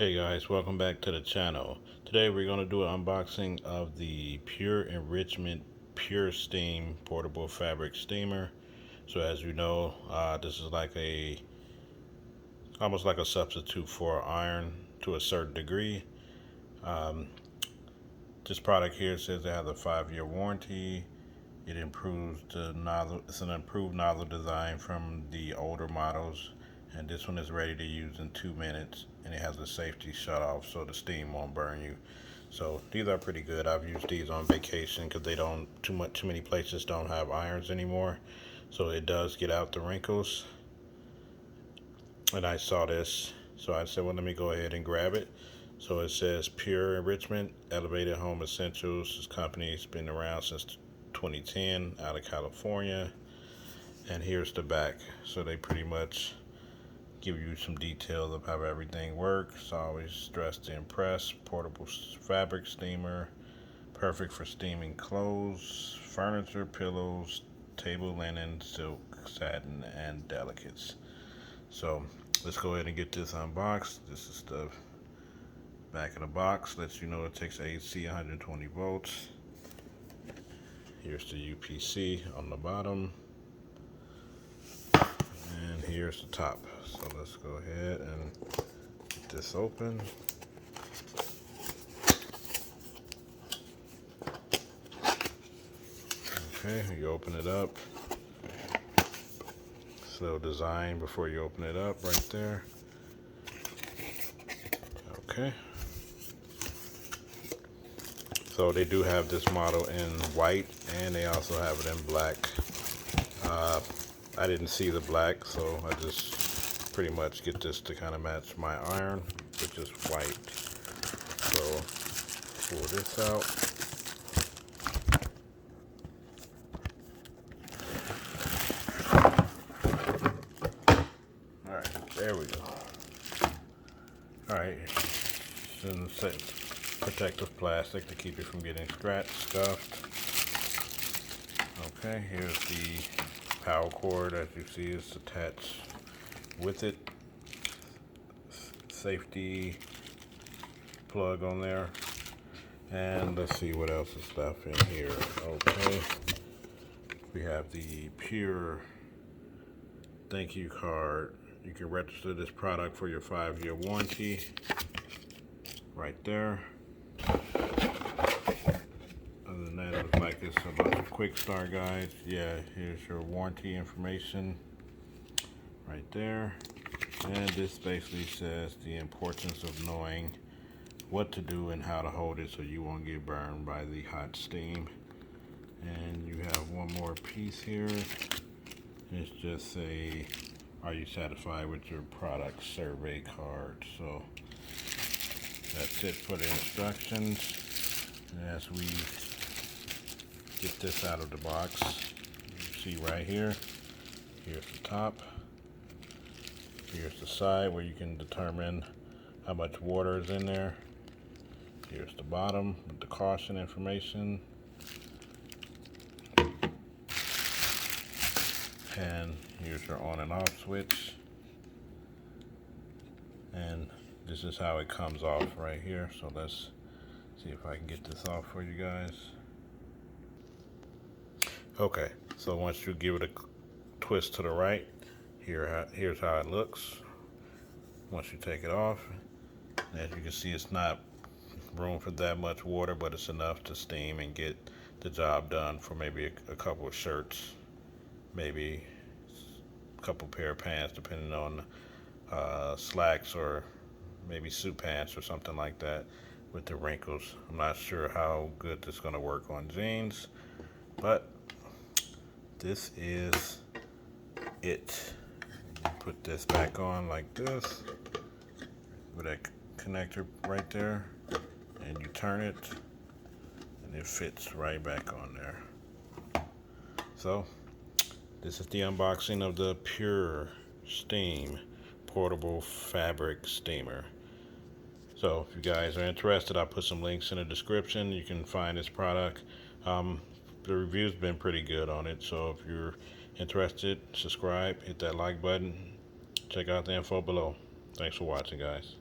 Hey guys, welcome back to the channel. Today we're going to do an unboxing of the Pure Enrichment PureSteam portable fabric steamer. So as you know, this is like almost like a substitute for iron to a certain degree. Um, this product here says it has a 5-year warranty. It improves the nozzle. It's an improved nozzle design from the older models, and this one is ready to use in 2 minutes, and it has a safety shut off so the steam won't burn you. So these are pretty good. I've used these on vacation because they don't too many places don't have irons anymore, so it does get out the wrinkles. And I saw this, so I said, well, let me go ahead and grab it. So it says Pure Enrichment Elevated Home Essentials. This company's been around since 2010 out of California. And here's the back. So they pretty much give you some details of how everything works. Always dressed to impress. Portable fabric steamer. Perfect for steaming clothes, furniture, pillows, table linen, silk, satin, and delicates. So let's go ahead and get this unboxed. This is the back of the box. Lets you know it takes AC 120 volts. Here's the UPC on the bottom. And here's the top. So let's go ahead and get this open. Okay, you open it up. This little design before you open it up right there. Okay. So they do have this model in white, and they also have it in black. I didn't see the black, so I just pretty much get this to kind of match my iron, which is white. So pull this out. All right, there we go. All right, protective plastic to keep it from getting scratched, scuffed. Okay, here's the power cord. As you see, it's attached with it. Safety plug on there. And let's see what else is stuff in here. Okay, we have the Pure thank you card. You can register this product for your 5-year warranty right there. Other than that, it looks like it's a bunch of quick start guides. Yeah, here's your warranty information right there. And this basically says the importance of knowing what to do and how to hold it so you won't get burned by the hot steam. And you have one more piece here. It's just a are you satisfied with your product survey card. So that's it for the instructions. And as we get this out of the box, you see right here, here's the top, here's the side where you can determine how much water is in there. Here's the bottom with the caution information. And here's your on and off switch. And this is how it comes off right here. So let's see if I can get this off for you guys. Okay, so once you give it a twist to the right, here's how it looks. Once you take it off, as you can see, it's not room for that much water, but it's enough to steam and get the job done for maybe a couple of shirts, maybe a couple pair of pants, depending on slacks, or maybe suit pants or something like that with the wrinkles. I'm not sure how good this is going to work on jeans, but this is it. Put this back on like this with that connector right there, and you turn it and it fits right back on there. So this is the unboxing of the PureSteam portable fabric steamer. So if you guys are interested, I'll put some links in the description. You can find this product. The review's been pretty good on it, so if you're interested, subscribe, hit that like button, check out the info below. Thanks for watching, guys.